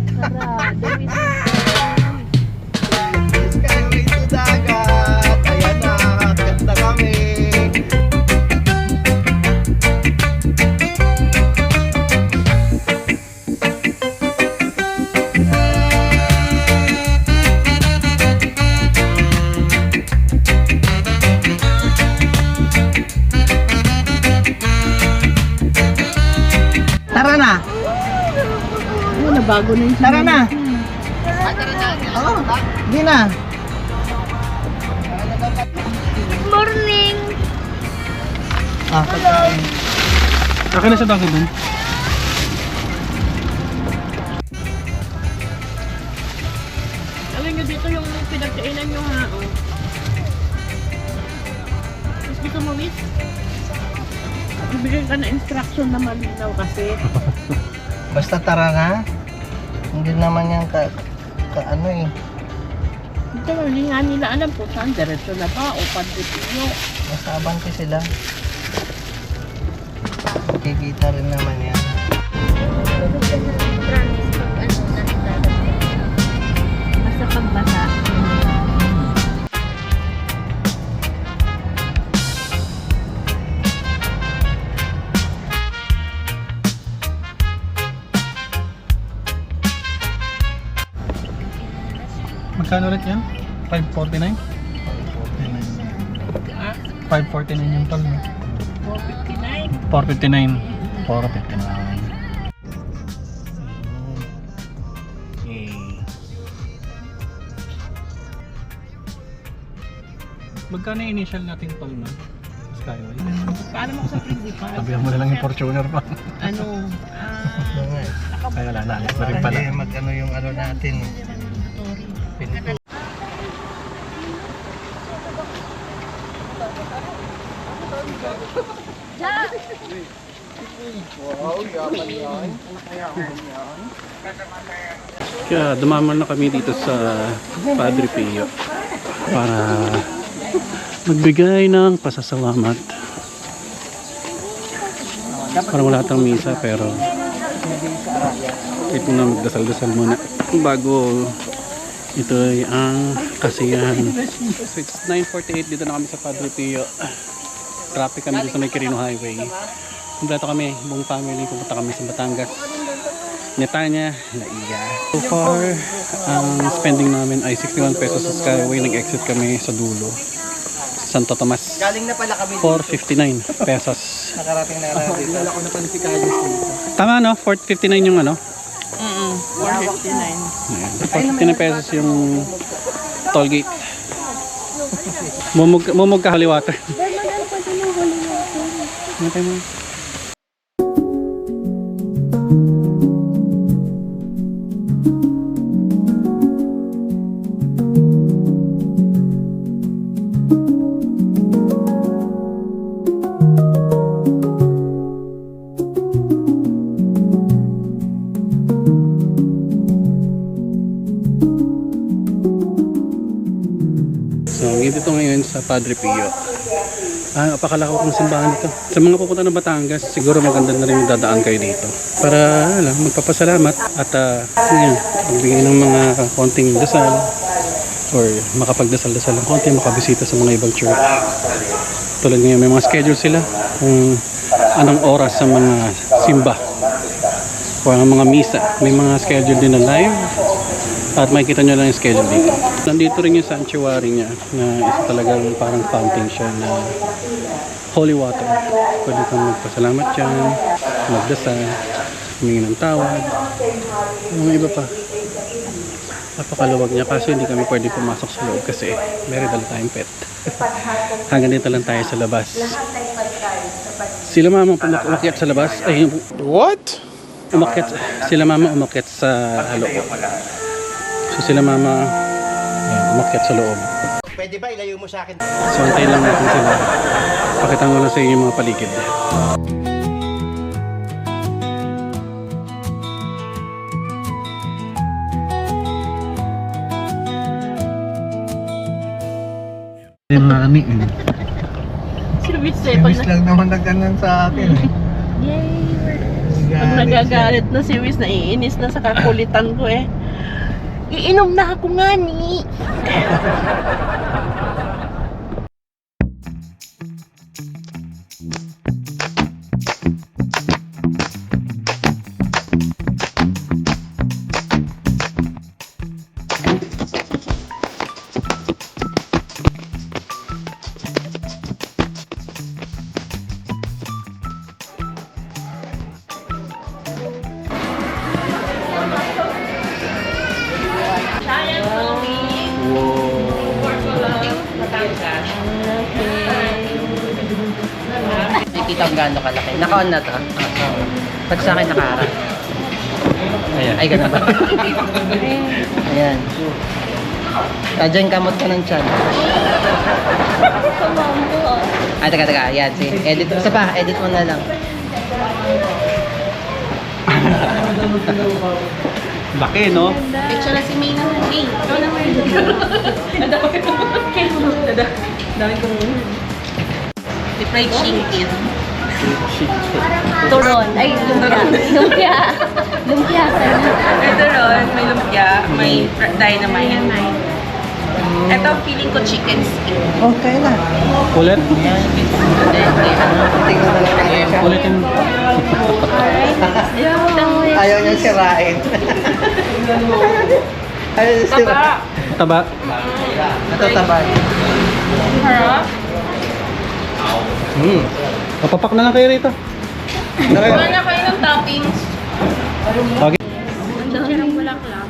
dagat. Skyway to dagat. Ayan na, ganda kami. Tara na. Oh, nabago na yung Tara na. Oo, di na. Morning! Ah, pagkain. Akin na sa dagat dun. Alam nyo dito yung pinagkainan nyo ha, oh. Mas gusto mo, miss? Bibigyan ka na instruction na malinaw kasi. Basta tara na. Hindi naman yan ano eh. Ito, hindi nga nila alam kung saan. Diretso na ba o pandipinyo. Nasa abante sila. Kikita rin naman yan. Basta pagbasa. Magkano ulit yan? 549? 549 yung tol. 459. 459. 459. Magkano yung initial nating tol na? Skyway. Paano mo sa principal? Sabihan mo na lang yung Fortuner pa. Ano? Ay wala na. Alis na rin pala. Hindi magkano yung ano natin. Pinto. Wow, yaman yan. Kaya dumaman na kami dito sa Padre Pio para magbigay ng pasasalamat. Parang wala tayong misa pero ito na, magdasal-dasal muna bago ito ay ang kasiyahan. So it's 9:48, dito na kami sa Padre Pio. Traffic kami dito sa may Quirino Highway. Kumpleto kami, buong family, pupunta kami sa Batangas, Netanya, Naiya. So far, ang spending namin ay 61 pesos sa Skyway. Nag-exit kami sa dulo, Santo Tomas. Galing na pala kami 459 pesos. Nakarating na natin. Wala ko na pala si Kayos dito. Tama no? 459 yung ano? 459. 459 pesos yung toll gate. Mumug ka holy water. Matay mo. Dito ngayon sa Padre Pio. Napakalakaw ng simbahan dito. Sa mga pupunta ng Batangas, siguro maganda na rin yung dadaan kayo dito. Para magpapasalamat at magbigay ng mga konting dasal or makapagdasal-dasal ng konti, makabisita sa mga ibang church. Tulad ngayon, may mga schedule sila kung anong oras sa mga simba o ang mga misa. May mga schedule din na live at makikita nyo lang yung schedule dito. Nandito rin yung sanctuary niya na isa talagang parang fountain siya na holy water. Pwede kang magpasalamat dyan, magdasal, humingi ng tawad, mga iba pa. Napakaluwag niya kasi hindi kami pwede pumasok sa loob kasi meron dala tayong pet. Hanggang dito lang tayo sa labas. Sila mama umakyat sa labas. Ay, what? Sila mama umakyat sa loob. So sila mama umakyat sa loob. Pwede ba ilayo mo sa akin? So antay lang natin sila. Pakita ko lang sa inyo yung mga paligid. Yung nani eh. Service eh. Service lang naman nagkanan sa akin. Yay! Pag nagagalit na si Wiz, naiinis na sa kakulitan ko eh. Iinom na ako nga ni. Nakikita kung gaano kalaki. Naka-on na to. Pag sa akin nakaharap. Ayan. Ay, ganun ba? Ayan. Diyan kamot ka ng tiyan. Ay, teka. Ayan, see. Edit. Isa pa, edit mo na lang. Laki, no? Picture na si May naman. May, ikaw naman. Dami kong fried chicken. Turon. Ay, lumpia. Lumpia. Ito ron, may lumpia, may dynamite. Ito, feeling ko chicken skin. Okay na. Ulit? Ayan. Tingnan na lang natin. Ulitin. Ayaw niya sirain. Ayaw niya sirain. Taba. Ito tabag. Harap. Papapak na lang kayo rito. Kuha na kayo ng toppings. Okay. Ang bulaklak.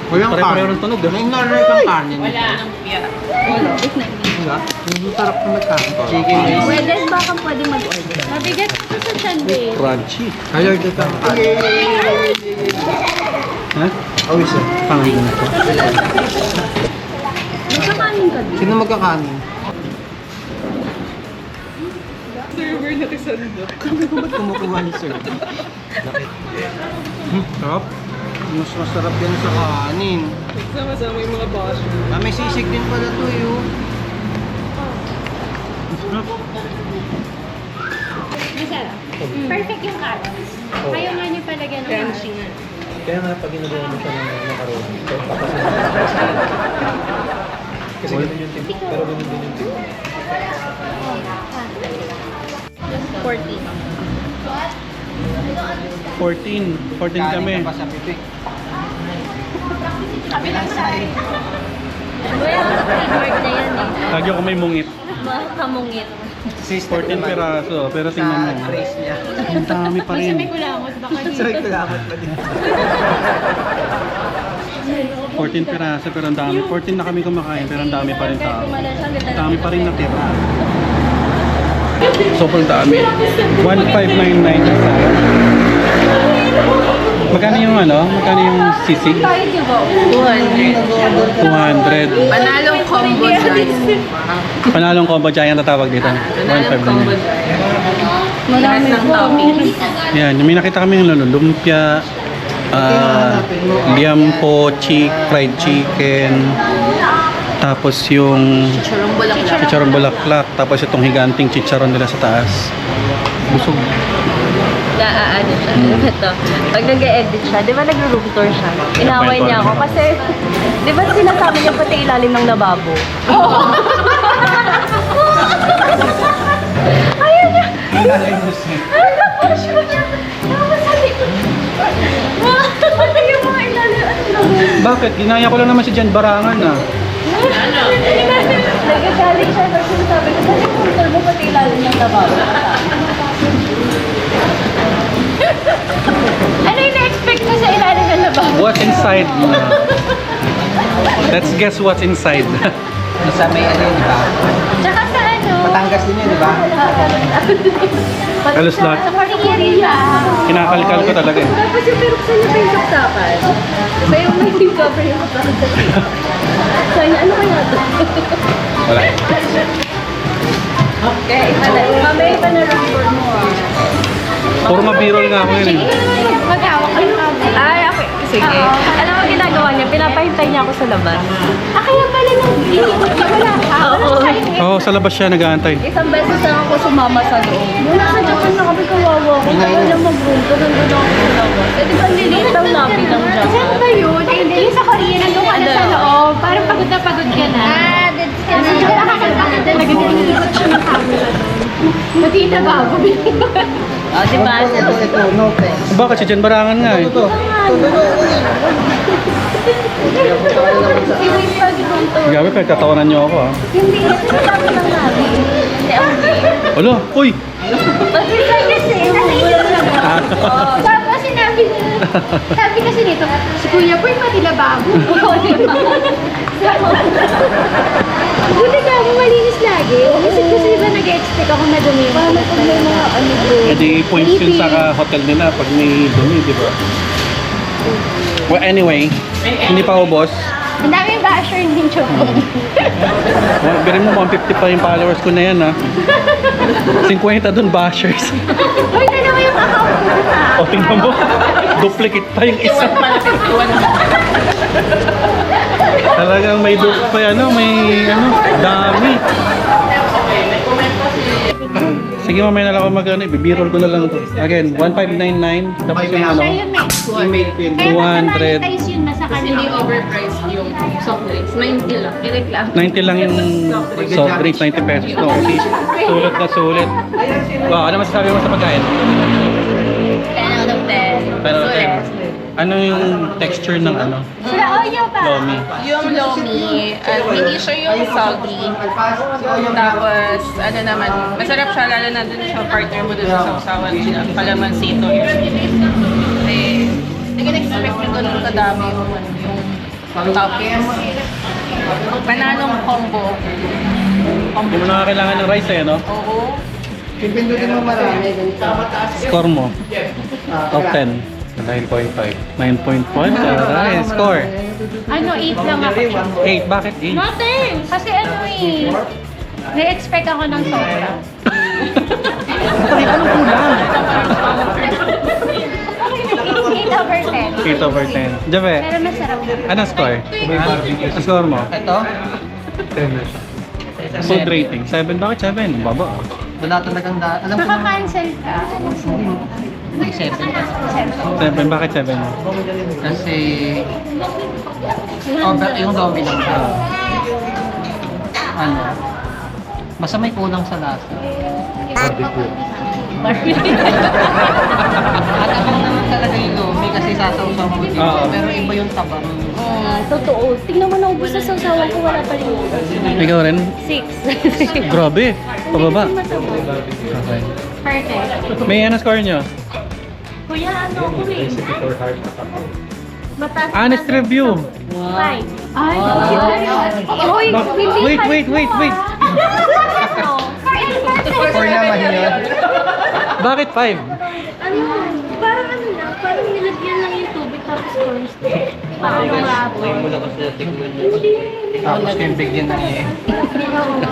Walang Pare-pareho ng tunog. May normal kang kanin. Wala ang lumpia. Sarap na magkain. Chicken wings. Pwede, baka pwede mag-order. Mabigat ako sa tiyan, babe. Crunchy. Allergic kang kanin. Ha? Oh, isa. Pangin na to. Magkakanin ka din. Sino magkakanin? Server na tisando. Ba't kumukuha ni sir? Sarap. Mas masarap yan sa kanin. Sama-sama yung mga boss. May sisig din pala to yun. Masarap. Perfect yung carrots. Ayaw nga niyo palagyan ng Crunchy nga. Kaya nga pag ginagawa mo siya ng macaroni, kasi ganun yung tip, pero ganun din yung tip. 14 kami. Pa sa pipik. Well, trademark na yan eh. Lagi ako may mungit. Mga kamungit. 14 peraso. Pero tingnan mo. Trace niya. Ang dami pa rin. kulangot, baka Sorry, kailangan pa din. 14 peraso pero ang dami. 14 na kami kumakain pero ang dami pa rin tao. Ang dami pa rin natira. Sobrang dami. 1599 isa. Magkano yung Magkano yung sisig? 200. 200. Panalong combo dyan. Panalong combo giant na tawag dito. Panalong 1.5 combo na dyan. Lahat ng toppings. yan. May nakita kami yung lumpia, liampo, fried chicken, tapos yung Chicharong bulaklak. chicharon bulaklak, tapos itong higanting chicharon nila sa taas. Busog. Naaano siya. Ito. Pag nag-edit siya, di ba nag-room tour siya? Inaway niya ako kasi, di ba sinasabi niya pati ilalim ng lababo? Ayaw niya! Tapos niya. Tapos sabi ko, yung mga ilalim at lababo. Bakit? Ginaya ko lang naman si Jan Barangan na. Nagagaling siya kasi sinasabi ko, sabi room tour mo pati ilalim ng lababo? Ano yung na-expect mo sa ilalim ng lababo? What's inside? Let's guess what's inside. Sa may ano yun, di ba? Tsaka sa ano? Batangas din yun, di ba? Halos lahat. Sa Parigueria. Kinakalkal ko talaga eh. Tapos yung peruksan niya pa yung saksakan. Iba yung may team cover yung saksakan. So, ano kaya ito? Wala. Okay, mamaya pa na room tour mo ah. Puro mabirol nga ako yun eh. Maghawak ka ng camera. Ay, okay. Sige. Alam mo ginagawa niya, Pinapahintay niya ako sa labas. Kaya pala nung inikot siya, wala ka. Oo, sa labas siya nag-aantay. Isang beses lang ako sumama sa loob. Nung nasa Japan na kami kawawa ko, kaya lang mag-room ko, nandun ako sa labas. Eh, di ba niliit ang nabi ng Japan? Saan ba yun? Eh, hindi. Yung sa Korea, nandun ka na sa loob. Parang pagod na pagod ka na. Kasi siya nakakapagod talaga. Nililikot siya ng camera doon. Pati na bago. Oh, di ba? Ito, no thanks. Bakit si Jen Barangan nga eh? Ito. Si Wing pag-room to. Gabi, pagtatawanan niyo ako ah. Hindi, ito na namin ng nabi. Hindi, ako. Alo, uy! Pag-isa kasi. Tapos sabi kasi nito, si Kuya Boy pati na bago. Buti ka ako malinis lagi. Kasi diba nag-expect ako madumi. Paano kung may mga ano doon? E di points yun sa hotel nila pag may dumi, di ba? Well, anyway, hindi pa ubos. Ang dami basher din siya po. Birin mo, 150 pa yung followers ko na yan ha. 50 dun bashers. Uy, dalawa yung account ko na. O, tingnan mo. Duplicate pa yung isa. Talagang may dami. Sige, mamaya na lang ako mag-ano, ibibirol ko na lang ito. Again, 1599, tapos yung ano, Siya yun may email pin, Kaya 200. nakamonetize yun na sa Hindi kanila. overpriced yung soft drinks. 90 lang. I-reclam. 90 lang yung soft drink, 90 pesos. No, okay. Sulit na sulit. Wow, ano masasabi mo sa pagkain? 10 out of 10. Pero, ano yung texture ng ano? Sila Oyo pa. Lomi. Yung lomi, hindi siya yung soggy. Tapos, ano naman, masarap siya lalo na dun sa partner mo dun sa sausawan siya. Palaman-sito yun. Kasi, hindi ka expect yung ganun kadami yung toppings. Panalong combo. Hindi mo na kailangan ng rice eh, no? Oo. Pipindutin mo marami. Score mo? Top 10. 9.5. 9.5? Aray, score. Ano, 8 lang ako. 8. Bakit 8? Nothing! Kasi ano eh. Na-expect ako ng sobra. Ay, anong kulang? 8 over 10. 8 over 10. Jabe, Pero masarap na. anong score? Anong score mo? Ito? Food rating. 7. Bakit 7? Baba. Wala talagang alam ko na. Naka-cancel ka. May 7 kasi. 7. Bakit 7? Kasi yung zombie lang siya. Ano? Basta may kulang sa lasa. At ako naman talaga yung zombie kasi sasaw-saw mo dito. Oo. Pero iba yung tabang. Totoo. Tingnan mo na ubos sa sausawan ko, wala pa rin. Ikaw rin? 6. Grabe. Pababa. Okay. Perfect. May ano score nyo? Kuya, ano ko eh. Mataas. Honest review. 5. Ay, Uy, hindi Wait. Or naman yun. Bakit 5? Ano? Parang ano lang, parang nilagyan lang yung tubig tapos corns. Parang mga Tapos yung bigyan na niya.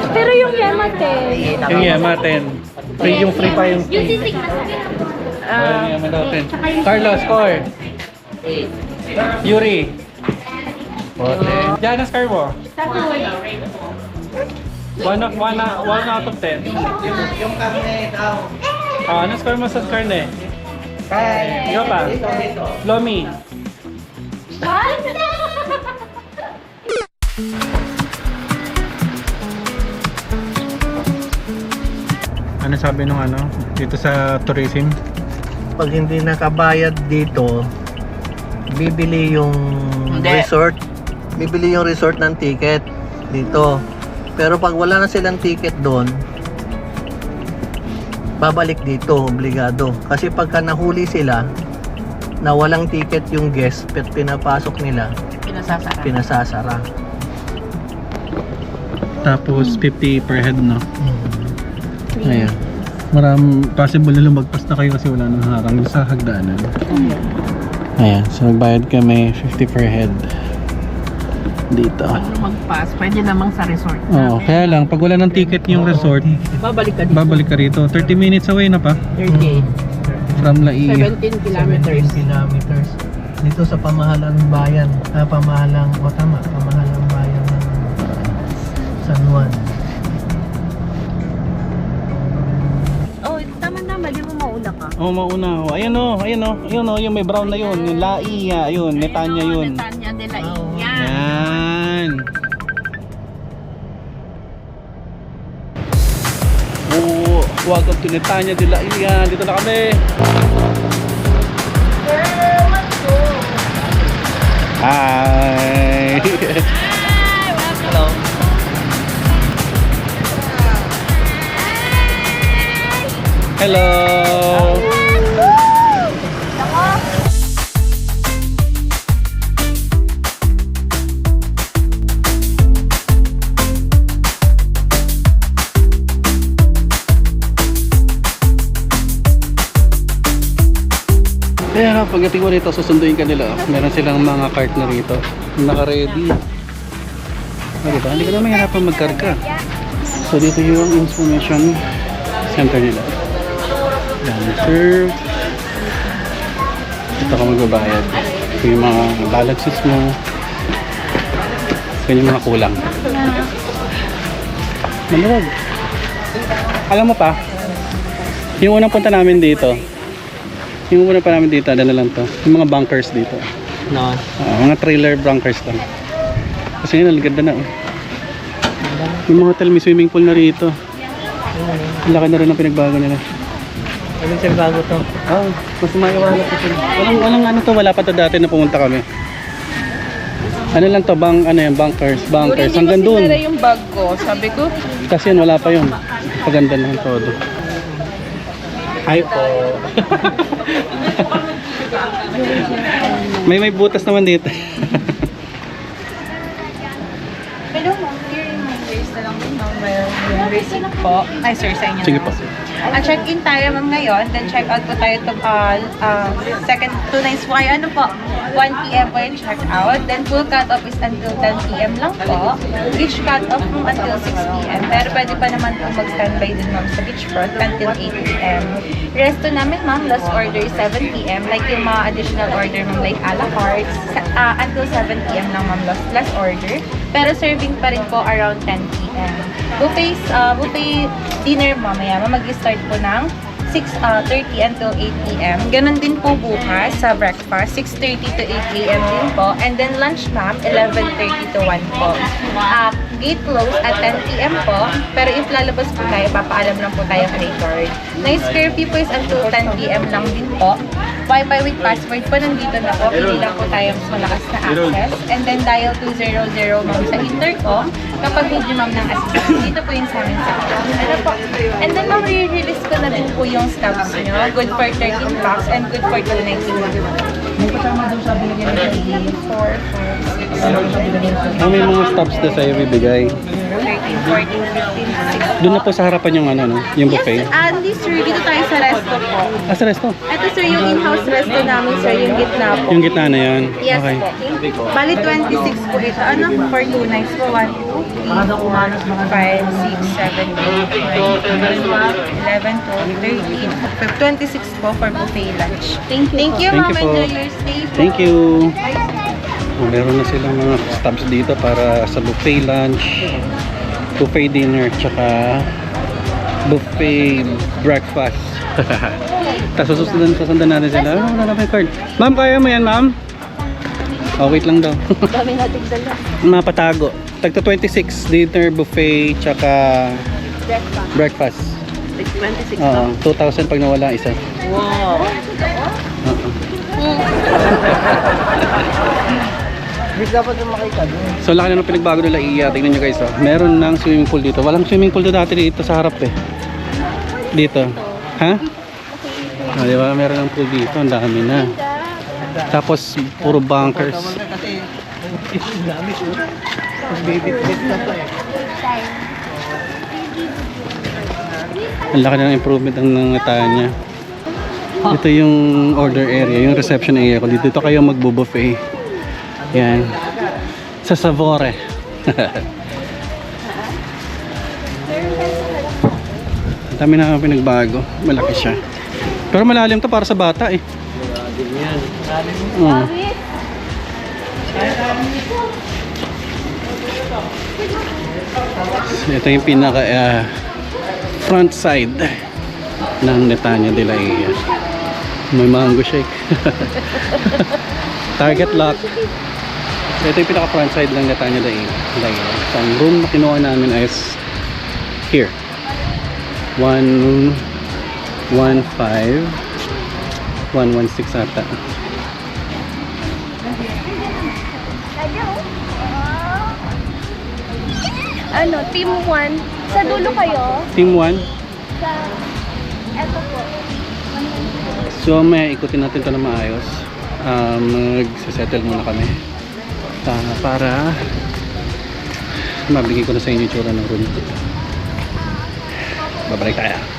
Pero yung yamate. Yung Yema 10. Yung free pa yung Yung free. sisig masarap. Yung Yema daw 10. Carlos, score. Yuri. 10. Diyan, ang score mo? 1 out of 10. Yung karne daw. Ano score mo sa karne? Ikaw pa? Lomi. Ano sabi nung ano? Dito sa tourism? Pag hindi nakabayad dito, bibili yung Hindi. resort. Bibili yung resort ng ticket dito. Pero pag wala na silang ticket doon, babalik dito, obligado. Kasi pagka nahuli sila na walang ticket yung guest, pinapasok nila, Pinasasara. pinasasara. Tapos 50 per head, no? Ayan. Possible na lumagpas na kayo kasi wala nang harang sa hagdanan. Ayan, so magbayad kami 50 per head dito. Magpass, pwede namang sa resort. Oo, kaya lang, pag wala ng ticket yung resort, babalik ka rito. 30 minutes away na pa 30. from Laia. 17 kilometers. 17 kilometers. dito sa pamahalang bayan, pamahalang bayan ng San Juan. Oh, tama-tama, di mo mauna ka. Oh, mauna ako. Ayan oh, yung may brown na yun, yung Laia, yun, Netanya yun. Netanya de la Oo. Illa. Yan. Oh, welcome to Netanya de la Illa. Dito na kami. Hi. Hello. Hello. Kaya pagdating mo rito, susunduin ka nila. Meron silang mga cart na rito. Naka-ready. Ah, diba? Hindi ka na mahirapan magkarga. So dito yung information center nila. Yan, serve. Dito ka magbabayad. Ito yung mga balances mo. Ito yung mga kulang. Maluwag. Alam mo pa, yung unang punta namin dito, yung una pa namin dito, na lang to. Yung mga bunkers dito. No. Mga trailer bunkers lang. Kasi yun, ganda na. Yung mga hotel, may swimming pool na rito. Ang laki na rin ang pinagbago nila. Anong siya bago to? Oh, mas maiwala pa sila. Walang ano to, wala pa to dati na pumunta kami. Ano lang to, bunkers. Hanggang dun. Hindi yung bag ko. Sabi ko, Kasi yun, wala pa yun. Paganda na ang todo. Hi po. may butas naman dito. hello ma'am, clear reminders na lang din ma'am. Yung receipt po. Ay sir, sa inyo Sige na. po. Check-in tayo ma'am ngayon, then check-out po tayo to, second 2 nights po kayo. Ano po? 1 p.m. po yung check-out. Then full cut-off is until 10 p.m. lang po. Beach cut-off po until 6 p.m. Pero pwede pa naman po mag-standby din ma'am sa beachfront until 8 p.m. Resto namin ma'am, last order 7 p.m. Like yung mga additional order ma'am, like a la carte, until 7 p.m. lang ma'am last order. Pero serving pa rin po around 10 p.m. Buffet dinner mamaya, mag-start po ng 6:30 until 8 p.m. Ganon din po bukas sa breakfast, 6:30 to 8 a.m. din po. And then lunch ma'am, 11:30 to 1 po. Gate close at 10 p.m. po. Pero if lalabas po tayo, papaalam lang po tayo kay guard. Nice curfew po is until 10 p.m. lang din po. Wi-Fi with password po nandito na po. Pili lang po tayo mas malakas na access. And then dial 200 ma'am sa intercom. Kapag need nyo ma'am ng assistance, dito po yun sa amin sa ano po. And then ma'am, re-release ko na din po yung stubs nyo. Good for 13 bucks and good for 2 nights. May kasama doon sa binigyan ng 4, 5, 6, May mga stops na sa'yo bibigay. 13, 14, 15, 16. Doon na po sa harapan yung yung buffet. Yes, hindi sir, dito tayo sa resto po. Sa resto? Ito sir, yung in-house resto namin sir, yung gitna po. Yung gitna na yan. Yes Okay. po. Bali 26 po ito. Ano? For 2 nights po. 1, 2, 3, 4, 5, 6, 7, 8, 9, 10, 11, 12, 13, 14, 15, 16. po for buffet lunch. Thank you. Thank you, Thank ma'am. you po. Enjoy your stay po. Thank you. Meron na silang mga stops dito para sa buffet lunch, buffet dinner, tsaka buffet breakfast. Tapos susundan natin sila. Wala na ba yung card? Ma'am, kaya mo yan, ma'am? Oh, wait lang daw. Dami nating dala. Mapatago. Tagto 26, dinner, buffet, tsaka breakfast. 26 Oo, 2,000 pag nawala isa. Wow. Hindi dapat yung makita doon. So laki na ng pinagbago nila tingnan nyo guys. Meron ng swimming pool dito. Walang swimming pool dati dito sa harap eh. Dito. Ha? Di ba? Meron ng pool dito. Ang dami na. Tapos puro bunkers. Kasi yung gamit oh. Pag baby na pa eh. Ang laki na ng improvement ng Netanya. Ito yung order area, yung reception area ko. Dito kayo magbo-buffet. Yan. Sa Savore. Dami na pinagbago. Malaki siya. Pero malalim to para sa bata eh. Yan. Mm. Ito yung pinaka front side ng Netanya de la Ia. May mango shake. Target lock. So ito yung pinaka front side ng Netanya de la Ia. So ang room na kinuha namin is here. 115 116 ata. Ano, team 1. Sa dulo kayo? Team 1. Sa... Eto po. So may ikutin natin ito na maayos. Magsasettle muna kami para mabigay ko na sa inyo yung tsura ng room. Babalik tayo.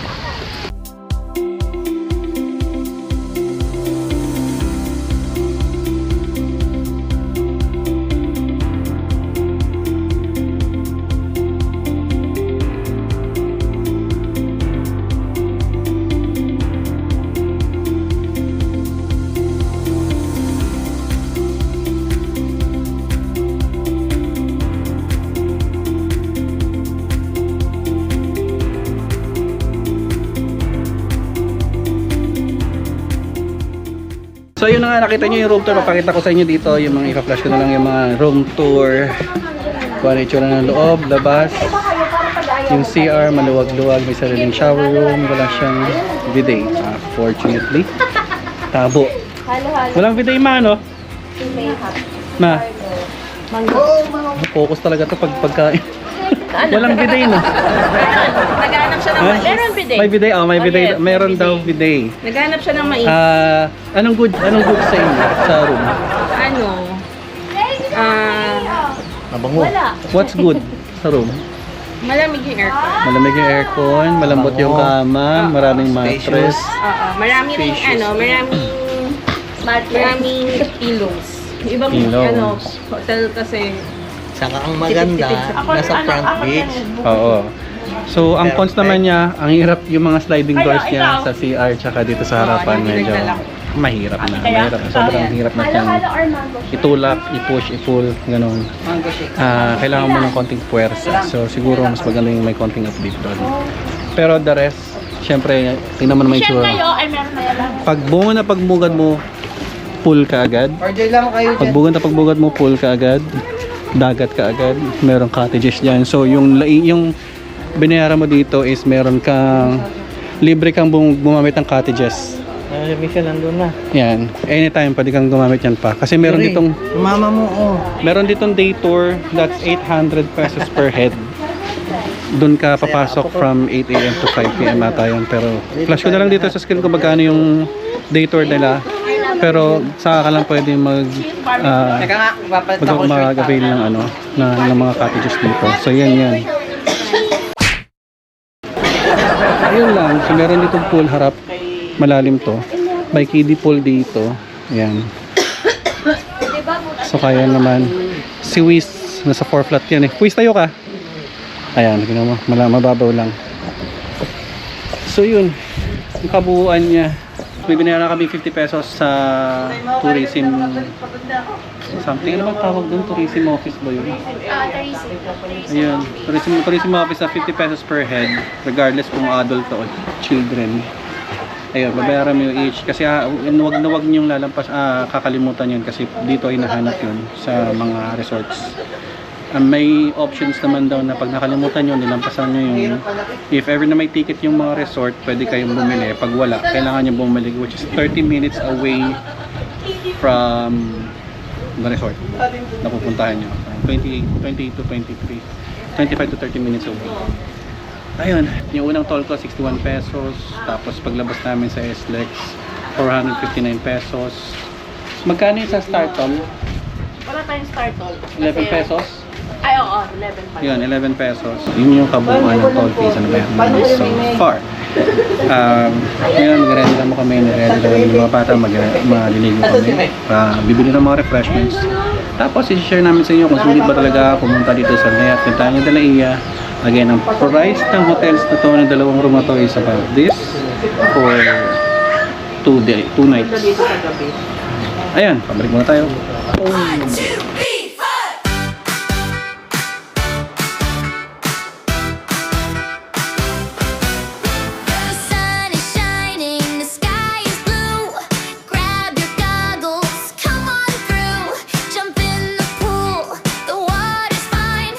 So yun na nga, nakita nyo yung room tour. Papakita ko sa inyo dito yung mga ipa-flash ko na lang yung mga room tour. Kung ano yung tsura ng loob, labas. Yung CR, maluwag-luwag, may sariling shower room. Wala siyang bidet, fortunately. Tabo. Walang bidet ma, no? Ma. Focus talaga to pagkain. Walang bidet, no? Naghanap siya ng mais. Meron bidet. May bidet, oh, may bidet. yes, Meron may daw bidet. bidet. Naghanap siya ng mais. Anong good sa inyo sa room? Ano? Mabango. What's good sa room? Malamig yung aircon. Malamig yung aircon, malambot yung kama, maraming mattress. Oo. Marami ring maraming pillows. Yung ibang Pillows. hotel kasi Saka ang maganda, nasa front beach. Oo. So, ang cons naman niya, ang hirap yung mga sliding doors niya sa CR tsaka dito sa harapan medyo mahirap na. Mahirap na. Sobrang hirap na siyang itulak, i-push, i-pull, ganun. Kailangan mo ng konting puwersa. So, siguro mas maganda yung may konting update doon. Pero the rest, syempre, tingnan mo naman yung tsura. Pag pagbungad mo, pull ka agad. Order lang kayo dyan. Pagbungad mo, pull ka agad. Dagat ka agad. Merong cottages dyan. So, yung binayaran mo dito is meron kang libre kang gumamit ng cottages. Michelle, nandun na. Yan. Anytime, pwede kang gumamit yan pa. Kasi meron ditong Mama mo, oh. meron ditong day tour that's 800 pesos per head. Doon ka papasok from 8 AM to 5 PM ata yun. Pero flash ko na lang dito sa screen kung magkano yung day tour nila. Pero saka ka lang pwede Teka nga, papalit ako shirt. mag-avail ng ng mga cottages dito. So yan. Ayun lang. So meron ditong pool harap. Malalim to. May kiddie pool dito. Yan. So kaya naman. Si Wiz, nasa 4 flat yan eh. Wiz, tayo ka. Ayan, tignan mo. Mababaw lang. So yun. Yung kabuuan niya. May binayaran kami 50 pesos sa tourism something. Ano bang tawag doon? Tourism office ba yun? Ayun. Tourism office na 50 pesos per head. Regardless kung adult o children. Ayun, babayaran mo yung each. Kasi wag na wag niyong lalampas, kakalimutan yun. Kasi dito ay nahanap yun sa mga resorts. May options naman daw na pag nakalimutan nyo, nilampasan nyo yung if ever na may ticket yung mga resort, pwede kayong bumili. Pag wala, kailangan nyo bumili, which is 30 minutes away from the resort na pupuntahan nyo. 28 to 23, 25 to 30 minutes away. Ayun, yung unang toll ko 61 pesos, tapos paglabas namin sa SLEX 459 pesos. Magkano yung sa Star Toll? wala tayong start toll. 11 pesos? Ay, oo, 11 pa. Yun, 11 pesos. Yun yung kabuuan ng toll fees na nabayaran namin so far. Ngayon, mag-ready lang mo kami. Nag-ready lang yung mga bata. Maliligo kami. Bibili ng mga refreshments. Tapos, i-share namin sa inyo kung sulit ba talaga pumunta dito sa Netanya de la Ia. Again, ang price ng hotels na to, ng dalawang room na to is about this for 2 nights. Dito sa gabi. Ayan, pabalik muna tayo. The sun is shining, the sky is blue. Grab your goggles, come on through. Jump in the pool, the water's fine.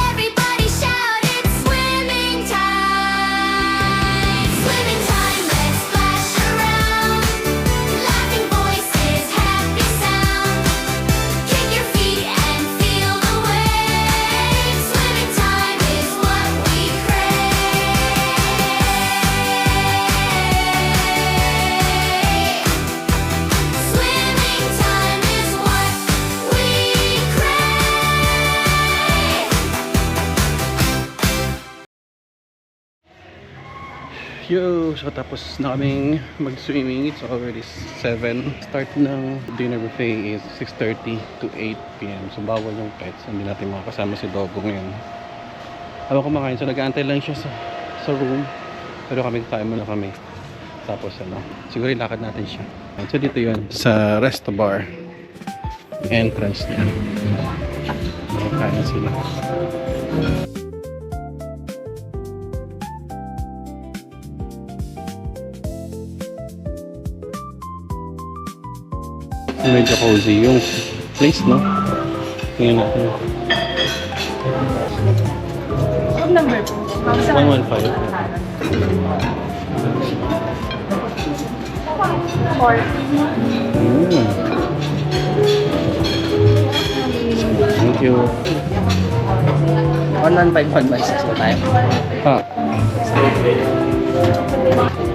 Everybody shout, it's swimming time. Swimming time, let's splash around. Laughing voices, happy sound. Kick your feet and feel the waves. Swimming time is what we crave. Swimming time is what we crave. Yo, so tapos na kaming mag-swimming. It's already 7. Start ng dinner buffet is 6:30 to 8 p.m. So bawal yung pets. Hindi natin makakasama si Dogo ngayon. Habang kumakain, so nag-aantay lang siya sa room. Pero kami tayo muna kami. Tapos siguro ilakad natin siya. So dito yun, sa resto bar. Entrance niya. Makakain sila. Medyo cozy yung place, no? Tingnan natin. Room number 115. Thank you. 115 advice na tayo. Ah.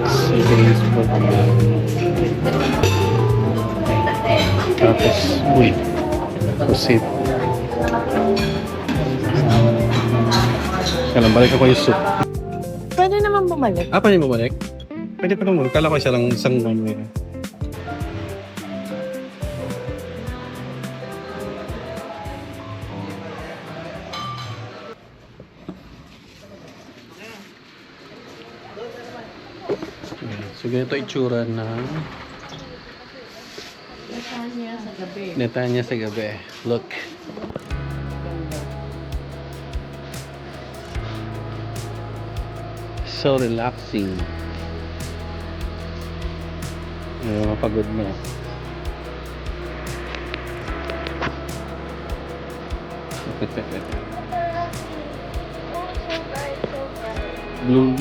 Savings for tapos, uy. Proceed. Kaya lang, balik ako yung soup. Pwede naman bumalik. Ah, pwede mo balik? Pwede pa naman. Kala ko isa lang isang one. So, ganito itsura na Netanya sa gabi. Look. So relaxing. Mapagod na. Blue.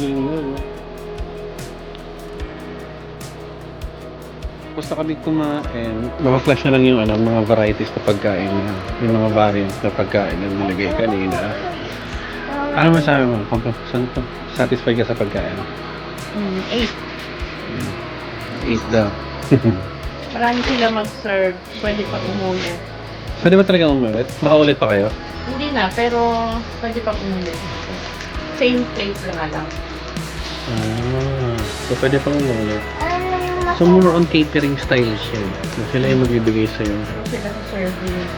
Tapos na kami kumain. Maka-flash na lang yung mga varieties na pagkain na, yung mga variants na pagkain na nilagay kanina. Ano masabi mo? Satisfied ka sa pagkain? 8 daw. Marami sila mag-serve. Pwede pa umulit. Pwede ba talaga umulit? Makaulit pa kayo? Hindi na, pero pwede pa umulit. Same place lang. So pwede pang umulit. So more on catering style siya. Sila yung magbibigay sa'yo. Sila sa service.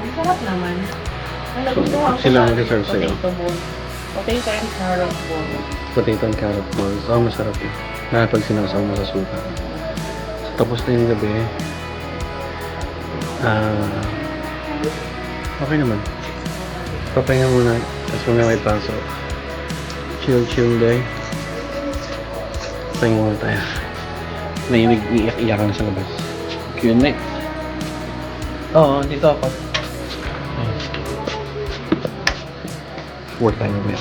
Ang sarap naman. Ang nagustuhan ko Sila sa mag-serve sa'yo? potato bowl. Potato and carrot bowl. Potato and carrot balls. Oh, masarap yun. Lalo pag sinasaw mo sa suka. So, tapos na yung gabi. Okay naman. Papahinga muna. Tapos muna may pasok. Chill day. Pahinga muna tayo. Naiiyak-iyakan sa labas. Q&A. Oo, dito ako. 4 tayo mamaya.